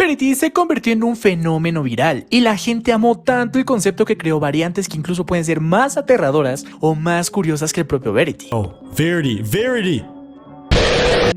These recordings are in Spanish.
Verity se convirtió en un fenómeno viral y la gente amó tanto el concepto que creó variantes que incluso pueden ser más aterradoras o más curiosas que el propio Verity. Oh, Verity.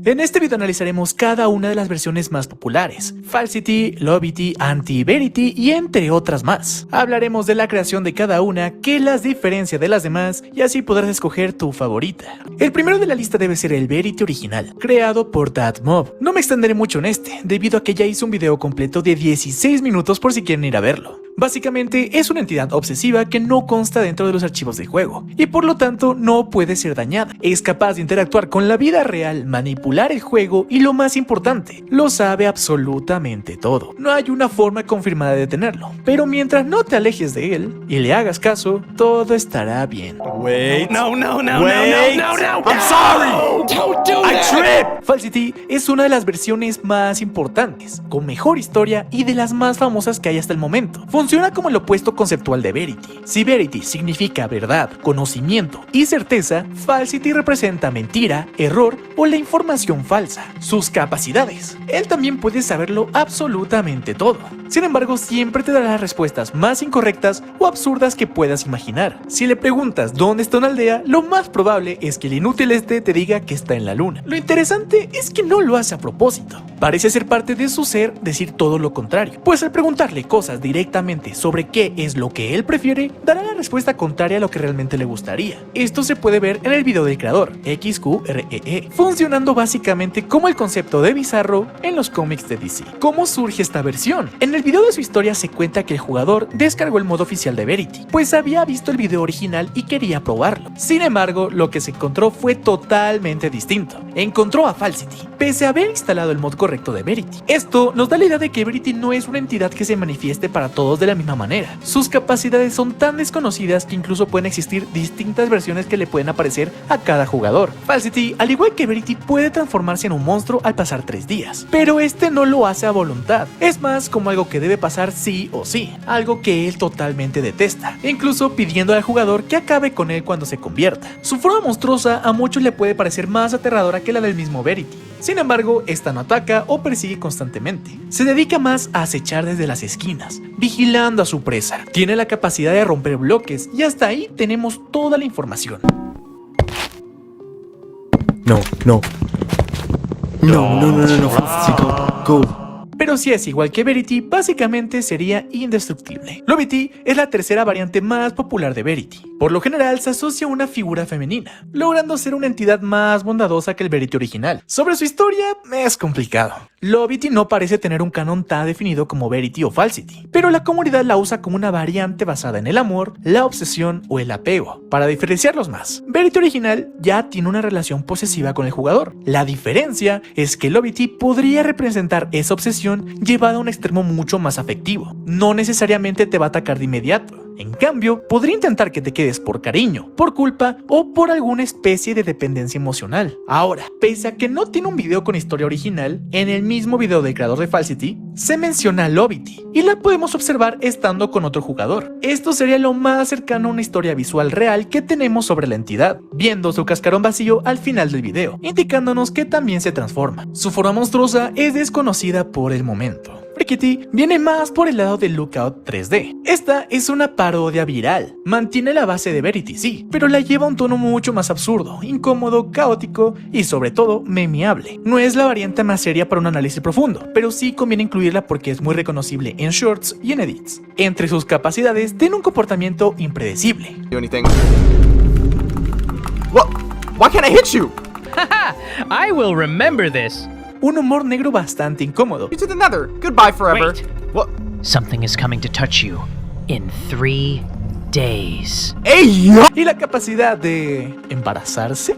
En este video analizaremos cada una de las versiones más populares: Falsity, Lobity, Anti-Verity y entre otras más. Hablaremos de la creación de cada una, qué las diferencia de las demás y así podrás escoger tu favorita. El primero de la lista debe ser el Verity original, creado por Datmob. No me extenderé mucho en este, debido a que ya hice un video completo de 16 minutos por si quieren ir a verlo. Básicamente es una entidad obsesiva que no consta dentro de los archivos del juego y por lo tanto no puede ser dañada. Es capaz de interactuar con la vida real, manipular el juego y lo más importante, lo sabe absolutamente todo. No hay una forma confirmada de detenerlo, pero mientras no te alejes de él y le hagas caso, todo estará bien. Wait. No. Wait. I'm sorry. Don't do I tripped. Falsity es una de las versiones más importantes, con mejor historia y de las más famosas que hay hasta el momento. Funciona como el opuesto conceptual de Verity. Si Verity significa verdad, conocimiento y certeza, Falsity representa mentira, error o la información falsa. Sus capacidades. Él también puede saberlo absolutamente todo. Sin embargo, siempre te dará las respuestas más incorrectas o absurdas que puedas imaginar. Si le preguntas dónde está una aldea, lo más probable es que el inútil este te diga que está en la luna. Lo interesante es que no lo hace a propósito. Parece ser parte de su ser decir todo lo contrario, pues al preguntarle cosas directamente sobre qué es lo que él prefiere, dará la respuesta contraria a lo que realmente le gustaría. Esto se puede ver en el video del creador, XQREE, funcionando básicamente como el concepto de Bizarro en los cómics de DC. ¿Cómo surge esta versión? En el video de su historia se cuenta que el jugador descargó el modo oficial de Verity, pues había visto el video original y quería probarlo. Sin embargo, lo que se encontró fue totalmente distinto. Encontró a Falsity, pese a haber instalado el mod correcto de Verity. Esto nos da la idea de que Verity no es una entidad que se manifieste para todos de la misma manera. Sus capacidades son tan desconocidas que incluso pueden existir distintas versiones que le pueden aparecer a cada jugador. Falsity, al igual que Verity, puede transformarse en un monstruo al pasar 3 días, pero este no lo hace a voluntad. Es más como algo que debe pasar sí o sí, algo que él totalmente detesta, incluso pidiendo al jugador que acabe con él cuando se convierta. Su forma monstruosa a muchos le puede parecer más aterradora que la del mismo Verity. Sin embargo, esta no ataca o persigue constantemente. Se dedica más a acechar desde las esquinas, vigilando a su presa. Tiene la capacidad de romper bloques y hasta ahí tenemos toda la información. No. Go. Pero si es igual que Verity, básicamente sería indestructible. Lobity es la tercera variante más popular de Verity. Por lo general se asocia a una figura femenina, logrando ser una entidad más bondadosa que el Verity original. Sobre su historia es complicado. Lobity no parece tener un canon tan definido como Verity o Falsity, pero la comunidad la usa como una variante basada en el amor, la obsesión o el apego. Para diferenciarlos más, Verity original ya tiene una relación posesiva con el jugador. La diferencia es que Lobity podría representar esa obsesión llevada a un extremo mucho más afectivo. No necesariamente te va a atacar de inmediato. En cambio, podría intentar que te quedes por cariño, por culpa o por alguna especie de dependencia emocional. Ahora, pese a que no tiene un video con historia original, en el mismo video del creador de Falsity se menciona a Lobity y la podemos observar estando con otro jugador. Esto sería lo más cercano a una historia visual real que tenemos sobre la entidad, viendo su cascarón vacío al final del video, indicándonos que también se transforma. Su forma monstruosa es desconocida por el momento. Frikity viene más por el lado de Lookout 3D. Esta es una parodia viral. Mantiene la base de Verity, sí, pero la lleva a un tono mucho más absurdo, incómodo, caótico y sobre todo memeable. No es la variante más seria para un análisis profundo, pero sí conviene incluirla porque es muy reconocible en shorts y en edits. Entre sus capacidades tiene un comportamiento impredecible. Why can't I hit you? I will remember this. Un humor negro bastante incómodo. You to the nether. Goodbye forever. Wait. What? Something is coming to touch you in 3 days. Hey, yo! Y la capacidad de embarazarse.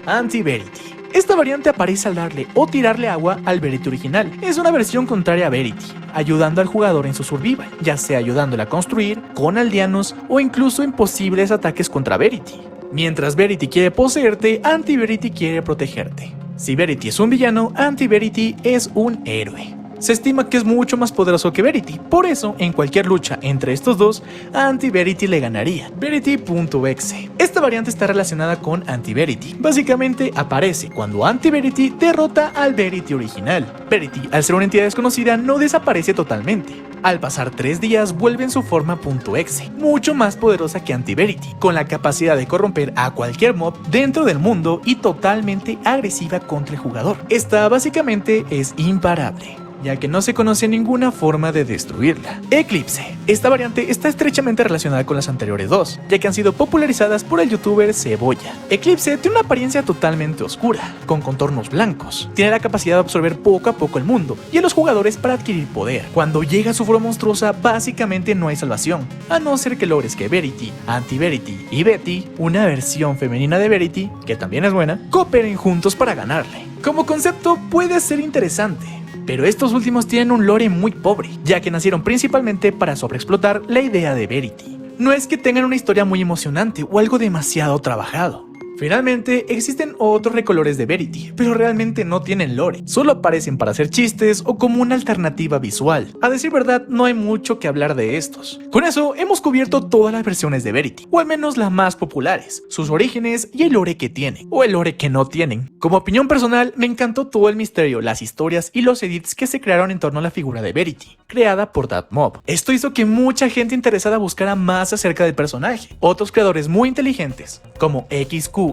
Anti-Verity. Esta variante aparece al darle o tirarle agua al Verity original. Es una versión contraria a Verity, ayudando al jugador en su survival, ya sea ayudándole a construir, con aldeanos o incluso en posibles ataques contra Verity. Mientras Verity quiere poseerte, Anti-Verity quiere protegerte. Si Verity es un villano, Anti-Verity es un héroe. Se estima que es mucho más poderoso que Verity, por eso en cualquier lucha entre estos dos, a Anti-Verity le ganaría. Verity.exe. Esta variante está relacionada con Anti-Verity. Básicamente aparece cuando Anti-Verity derrota al Verity original. Verity, al ser una entidad desconocida, no desaparece totalmente. Al pasar 3 días vuelve en su forma .exe, mucho más poderosa que Anti-Verity, con la capacidad de corromper a cualquier mob dentro del mundo y totalmente agresiva contra el jugador. Esta básicamente es imparable, ya que no se conoce ninguna forma de destruirla. Eclipse. Esta variante está estrechamente relacionada con las anteriores dos, ya que han sido popularizadas por el youtuber Cebolla. Eclipse tiene una apariencia totalmente oscura, con contornos blancos. Tiene la capacidad de absorber poco a poco el mundo y a los jugadores para adquirir poder. Cuando llega a su forma monstruosa, básicamente no hay salvación, a no ser que logres que Verity, Anti-Verity y Betty, una versión femenina de Verity, que también es buena, cooperen juntos para ganarle. Como concepto puede ser interesante, pero estos últimos tienen un lore muy pobre, ya que nacieron principalmente para sobreexplotar la idea de Verity. No es que tengan una historia muy emocionante o algo demasiado trabajado. Finalmente, existen otros recolores de Verity, pero realmente no tienen lore, solo aparecen para hacer chistes o como una alternativa visual. A decir verdad, no hay mucho que hablar de estos. Con eso, hemos cubierto todas las versiones de Verity, o al menos las más populares, sus orígenes y el lore que tienen, o el lore que no tienen. Como opinión personal, me encantó todo el misterio, las historias y los edits que se crearon en torno a la figura de Verity, creada por Datmob. Esto hizo que mucha gente interesada buscara más acerca del personaje. Otros creadores muy inteligentes, como XQRE,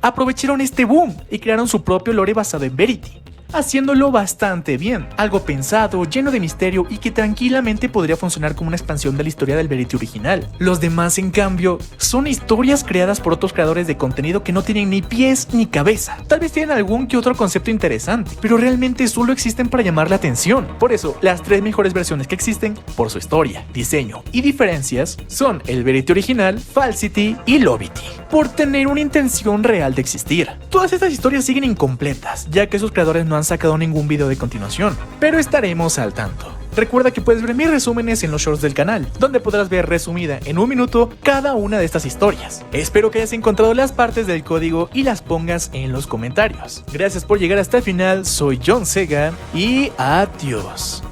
aprovecharon este boom y crearon su propio lore basado en Verity, haciéndolo bastante bien, algo pensado, lleno de misterio y que tranquilamente podría funcionar como una expansión de la historia del Verity original. Los demás, en cambio, son historias creadas por otros creadores de contenido que no tienen ni pies ni cabeza. Tal vez tienen algún que otro concepto interesante, pero realmente solo existen para llamar la atención. Por eso, las 3 mejores versiones que existen, por su historia, diseño y diferencias, son el Verity original, Falsity y Lobity, por tener una intención real de existir. Todas estas historias siguen incompletas, ya que sus creadores no han sacado ningún video de continuación, pero estaremos al tanto. Recuerda que puedes ver mis resúmenes en los shorts del canal, donde podrás ver resumida en 1 minuto cada una de estas historias. Espero que hayas encontrado las partes del código y las pongas en los comentarios. Gracias por llegar hasta el final, soy John Sega y adiós.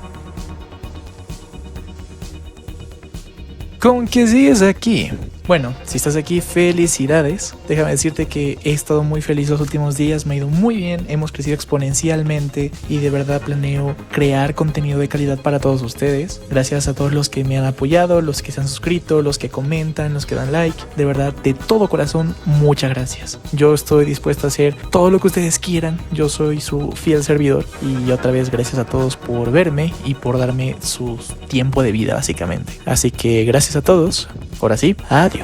¿Con qué sigues aquí? Bueno, si estás aquí, felicidades. Déjame decirte que he estado muy feliz los últimos días, me ha ido muy bien, hemos crecido exponencialmente y de verdad planeo crear contenido de calidad para todos ustedes. Gracias a todos los que me han apoyado, los que se han suscrito, los que comentan, los que dan like. De verdad, de todo corazón, muchas gracias. Yo estoy dispuesto a hacer todo lo que ustedes quieran. Yo soy su fiel servidor y otra vez gracias a todos por verme y por darme su tiempo de vida básicamente. Así que gracias a todos. Ahora sí, adiós.